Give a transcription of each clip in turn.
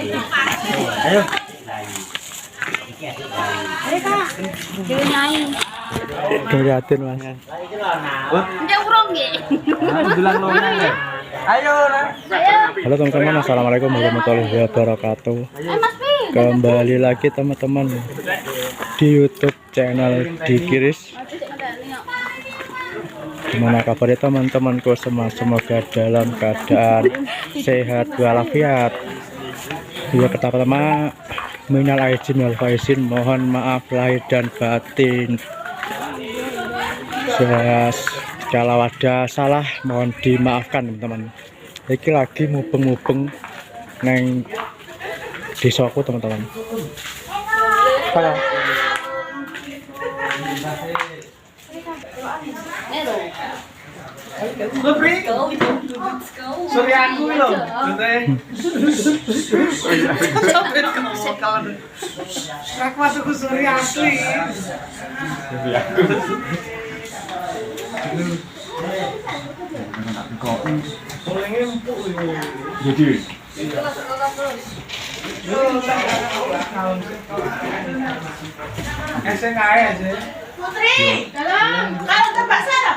Ayo. Ayo Kak. Jangan nyanyi. Kelihatin Mas. Dia urung nggih. Bilang nona ya. Ayo. Halo teman-teman, assalamualaikum warahmatullahi wabarakatuh. Mas Pi. Kembali lagi teman-teman di YouTube channel Dikiris. Gimana kabarnya teman-temanku semua? Semoga dalam keadaan sehat walafiat. Ya pertama minal aizin wal faizin, mohon maaf lahir dan batin. Kalau ada salah mohon dimaafkan teman-teman. Iki lagi mubeng-mubeng neng desaku teman-teman. Halo. Lebih, sorry aku loh, aku masuk ke sorry asli. Jadi. Putri, dalam. Kalau ke bakso ada?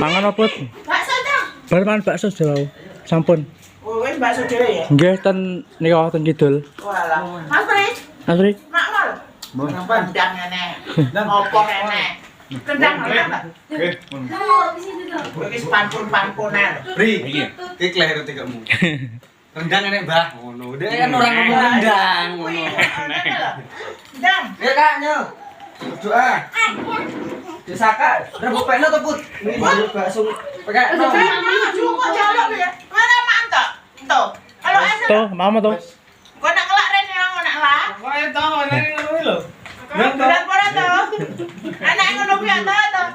Mangan apa? Bakso dong. Bar mangan bakso jauh. Sampun. Oh, wis bakso dhewe ya. Nggih ten nika ten kidul. Walah. Mas Pri, Asri. makmul. Kendang nenek. Opo nenek. Kendang nenek. Di sini dong. Wis pampun-pampunan. Pri, iki kleru tikamu. Rendang enek, Mbah. Ngono. Dek kan orang ngomong rendang ngono. Kendang. Ya Kak, nyo. Doa. Disaka, rebuk peno to, Put. Ini baru bakso. Pakai no. Cukup jaluk ya. Mana mantap? Tuh. Kalau asal Tuh, mama tuh. gua nak kelak rene yang nak lah. Kok tahu ana ngono lho. Berat berat tuh. Anak ngono piye tuh.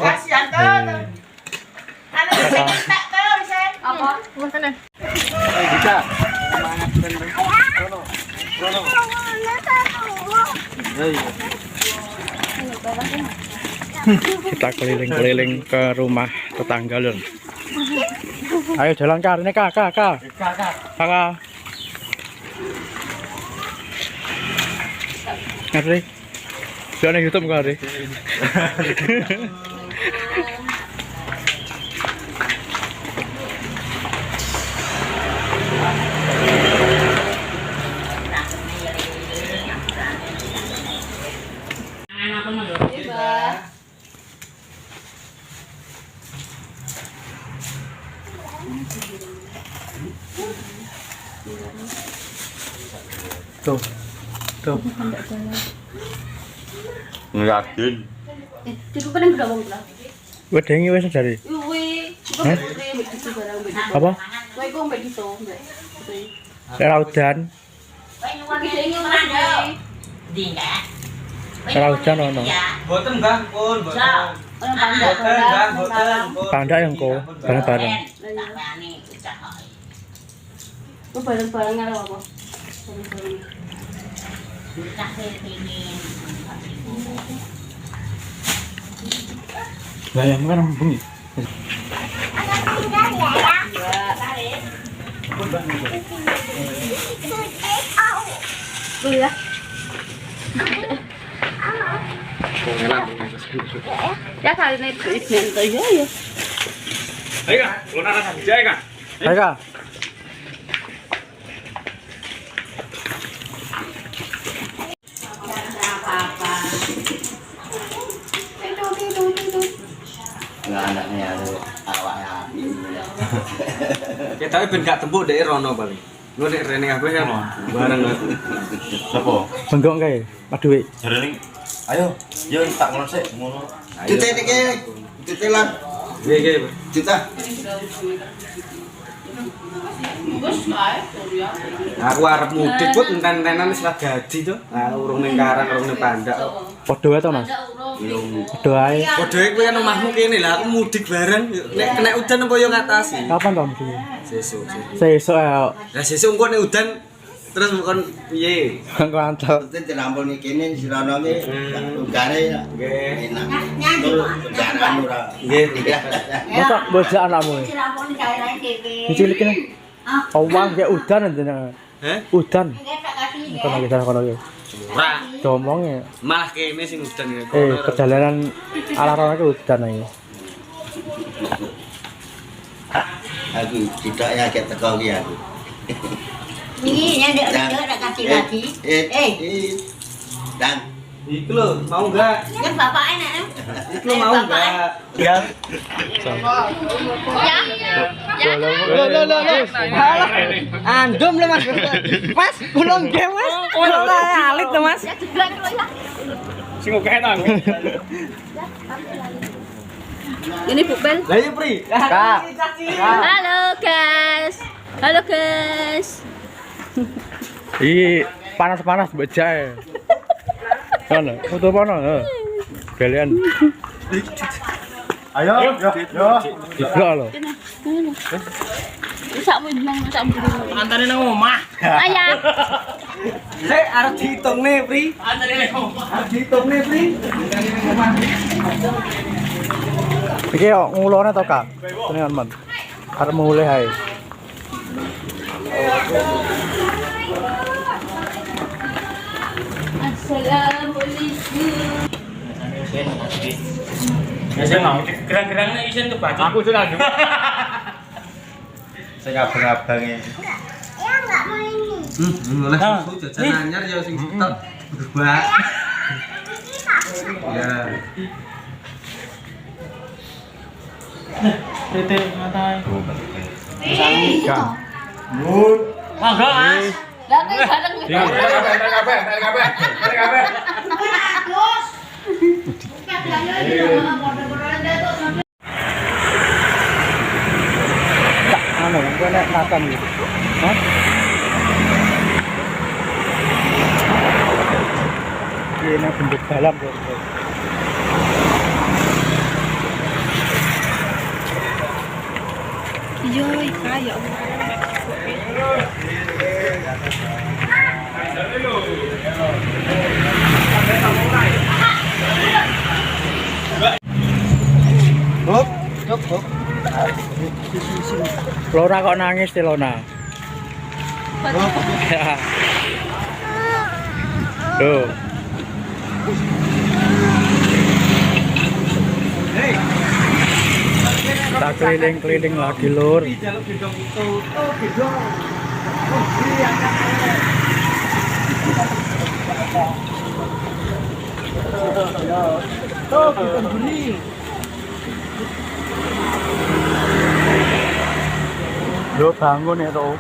Kasihan tuh. Anak sing tak tuh bisa. Apa? Makane. Bisa. Kita keliling-keliling ke rumah tetangga lho. Ayo jalan Kak, ini Kak. Kakak. Ngerti? Jangan YouTube kok, Ari. Tuh. Ngelakin. Cukup kan udah wong lah. Wedengi wis jare. Yuwi, Hah? Apa? Kowe kok mbek iso, mbek. Ora udan. Ora udan ono. Boten, Mbah, pun, boten. Pandak yang kok bareng-bareng. Kok bareng-bareng karo apa? Lah yang kan bengi. Ya. Ya kali ini treatment tuh ya. Ayo, Kak. Lo nara sabijak, Kak. Ayo Kak. Enggak anaknya awaknya. Ya tapi ben gak tembuk dek rono paling. Lu nek rene kabeh kan bareng. Sopo? Benggok kae, paduwe. Jarene. Ayo, yo tak ngono sik, ngono. Titik iki. Titilan. Nggih. Cita. Aku arep mudik kok enten-entenan wis lah gaji to. Nah, urung ning Karang, urung ning Pandak. Padha wae to, Mas? Belum. Padha ae. Padha kuwi kan omahmu kene lah, aku mudik bareng. Nek kena udan apa yo ngatasi. Kapan to mesti? Sesuk. Sesuk ae. Lah sesuk engko nek udan terus bukan piye? Engko antel. Mesti dirampuni kene sirono ki tunggane Nggih. enak. Tunggane ora. Nggih. Masa bojak anakmu? Diramponi cairane dhewe. Dicilikin. Awang ya udan jenenge. Udan. Udan lagi sana kono iki. Ora, Domongnya. malah kene sing udan ya. Perjalanan ala rono iki udan iki. Aku tidak ya kayak teko iki aku. Ini yang dia kasih lagi. Dan Iku lho, mau enggak? Kan bapak enak. Iku lho mau enggak? Ya. Andum lho Mas. Mas, kulon ge Mas. Kulon alit to Mas. Sing oke nang. Ini Bubel. Lah iya Pri. Kak. Halo guys. Halo guys. Iki panas-panas mbok jae. Mana? Foto mana? Kalian. Ayo, yo. Tidak loh. Sakmu bilang sakmu dulu. Antare nang omah. Ayah. Sik arep dihitungne Pri. Antare nang omah. Arep dihitungne Pri. Iki yo ngulone to, Kak. Tenan men. Arep mulai hae. Assalamualaikum. Saya mau gerang-gerangnya isen ke baju. Aku sudah dulu. Saya abang-abangnya. Oleh susu jajan anyar ya sing setok. Berubah. Ya. Tete ngatai. Monggo Mas. Lah kok bareng. Anu, gue nek makan gitu. Hah? Ini bentuk dalam bro. Yo, kayak Lona kok nangis sih Lona? Tuh. Kita keliling-keliling lagi lur. Jaluk gendong itu. Oh, gendong. Oh, iya kan. Oh, kita beri. Yo bangun ya tuh.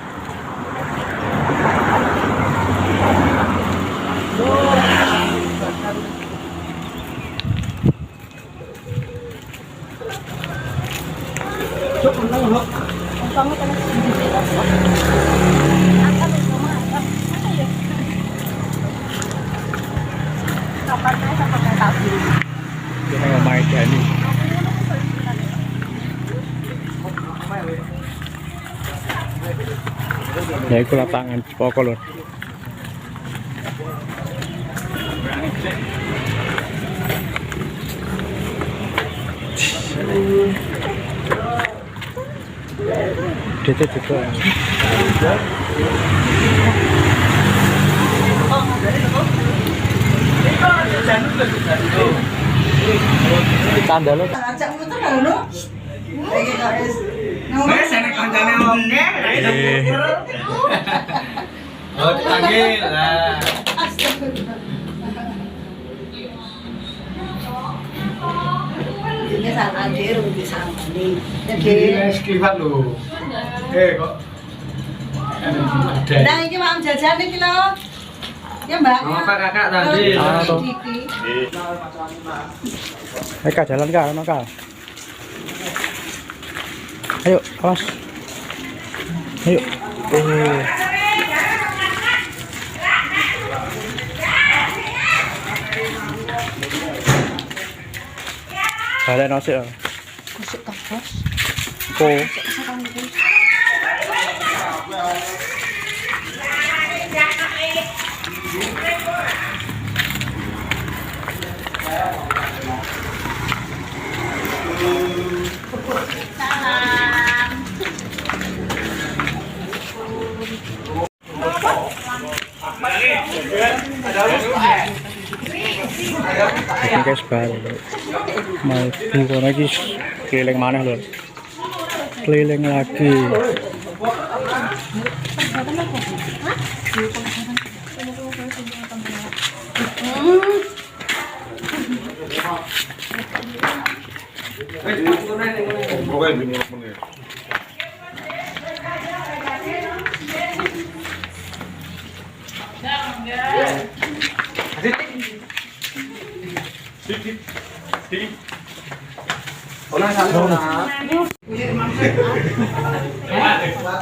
Kita ngomongin Dani. Ya itu lapangan pokok lur. Dete juga. Tanda lo. Wes enek kancane omne. Oh, dipanggil. Lah. Ini salah dia rugi sama nih. Wes kliwat lho. Kok Nah, ini mau jajan nih kilo. Ya Mbak. Oh, Pak Kakak tadi. Kak jalan kak, anak kak. Ayo, awas. Ayo. Balik nasi ya. kusuk kabos. Kok. Ini guys balik. Maju kono iki keliling maneh lho. Keliling lagi.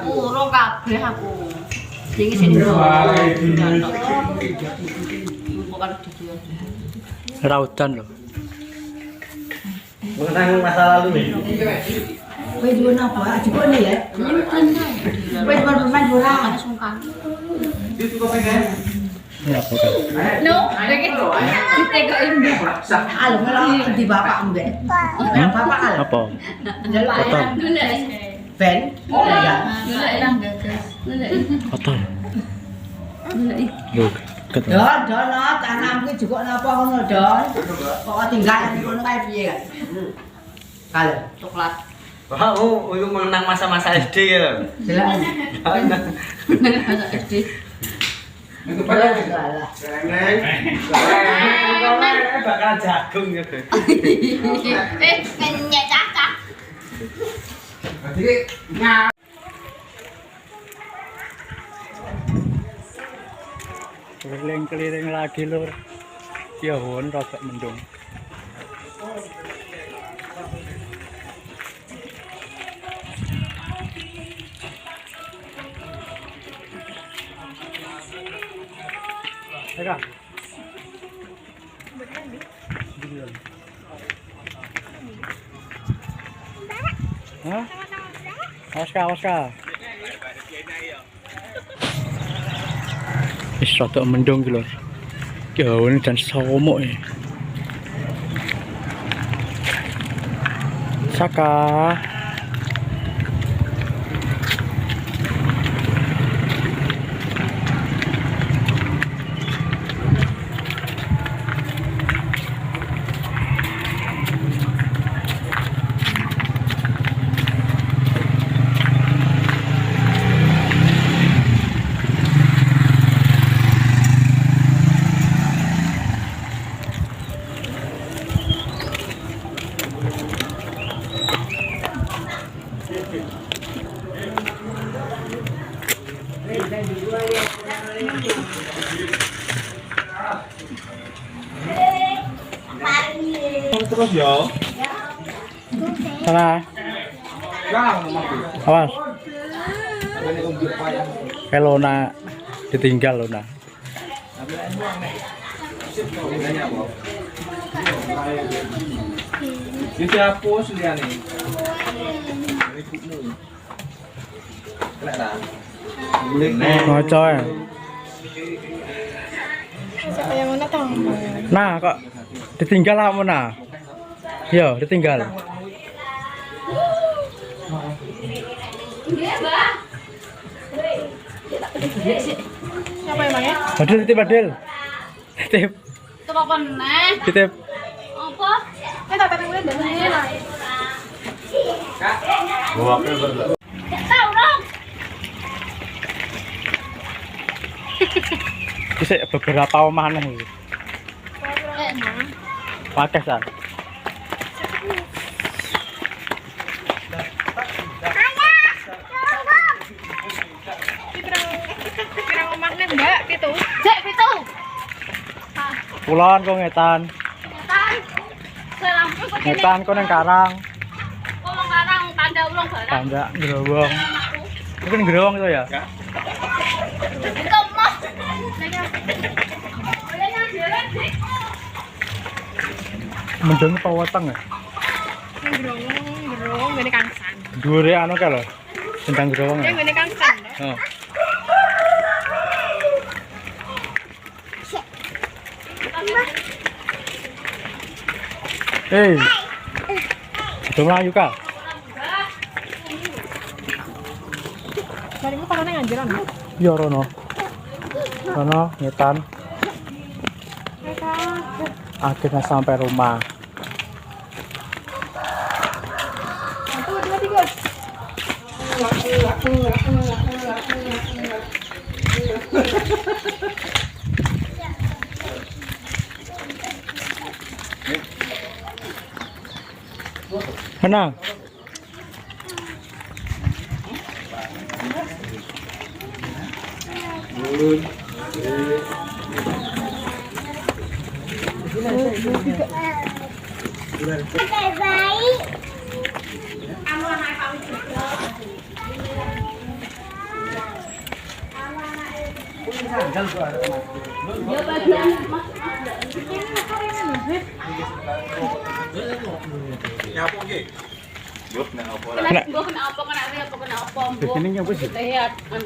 Urung kabeh aku. Sing sing bukan dijual. Raudan lho. Mengenang masa lalu nih. Kowe jual apa? Juga nih ya. Kowe jual bermain bola. Ada sungkan. Ini apa kan? No, ditegokin deh. Al malah di bapak mbak. Bapak al. Apa? Jalan. Dulu Ben. Ya. elang gagas. Kotor. Loh, ketemu. Don, tanamku juga napa ngono, Don. Kok tinggal di kono kae piye kan? Kalau Coklat. Oh, itu mengenang masa-masa SD ya. jelas. Masa SD. Jelas. Bakal jagung gitu. Kenyek cakak. Keliling-keliling lagi lur. Ya won rada mendung. Eka. Hah? Awas ka. Wis rada mendung ki lho. Ki hawane jan somok e. Saka. Terus ya. Sana. Awas. Lona ditinggal Lona. Ini siapa sendiri nih? Ngoco ya. Nah kok ditinggal kamu nah. Yo ditinggal. Siapa emangnya? Badil titip Badil. Titip. Itu apa nih? Titip. Apa? Tak mulai dari lah. Bawa ke berla. Tahu dong. Bisa beberapa omah nih. Pakai san. Kulon kok ngetan. Ngetan kok nang karang. Oh, karang tanda ulang barang. Tanda gerowong. Mungkin gerowong itu ya? Itu mah. Mendung apa weteng ya? Gerong gini kangsan. Dure anu ka lho. Tentang gerowong ya. Gini kangsan. Oh. Hei. Itu melayu kah? Barimu parane ngajaran. Iya Rono. Rono ngetan. Akhirnya sampai rumah. Menang.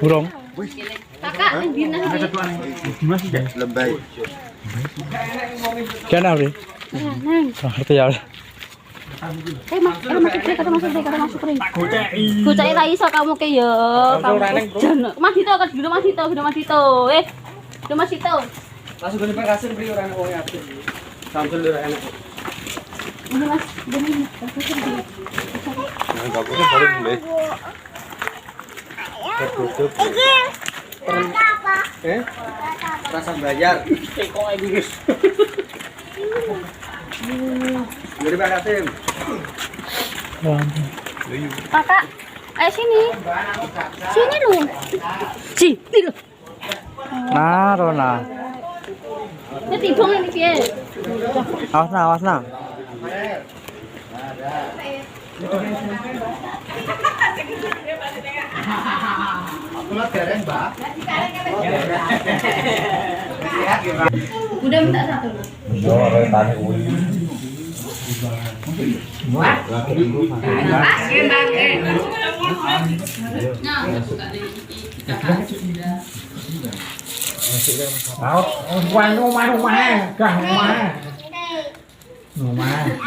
Burung. Kakak yang dina Lebay. Kian apa? neng. Ngerti ya. Masuk ring. Gocek ra iso kamu ke yo. Mas Dito kan dulu Mas Dito, Mas Dito. Mas Dito. Langsung gini Pak kasir beri orang uangnya aktif. Sambil lu enak. Ini Mas, ini. Bagusnya baru mulai. Rasa belajar. Jadi Pak Kasim. Kakak, ayo sini. Sini lu. Sini lu. Nah, Rona. Ini tibong ini piye? Awas nah, awas nah. Udah minta satu.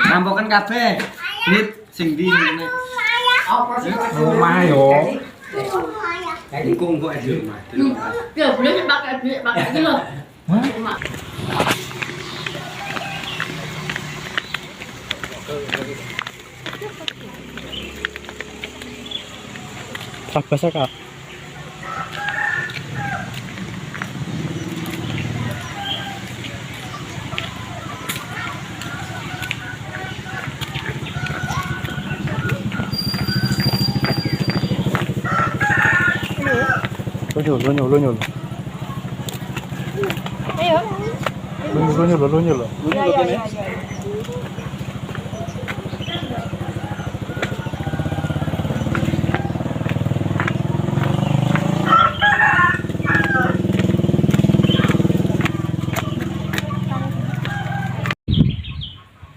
Nampokan kabeh. Nit sing ndi ngene. Rumah yo. Kungkung kok di rumah. Ya, boleh pakai ini loh. Tak basah kak. Lunyul. Ayo. Lunyul. Ya.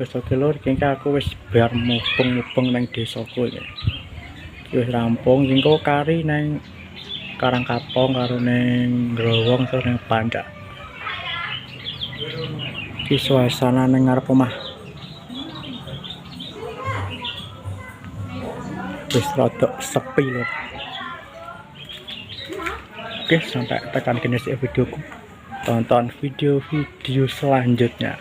Wis oke lur, iki aku wis bar mubeng nang desaku iki. Wis rampung, engko kari nang Karangkapong karo ning Growong terus ning Pandak. Iki suasana ning ngarep omah. Wis rada sepi lur. Oke, sampai tekan kene videoku. Tonton video-video selanjutnya.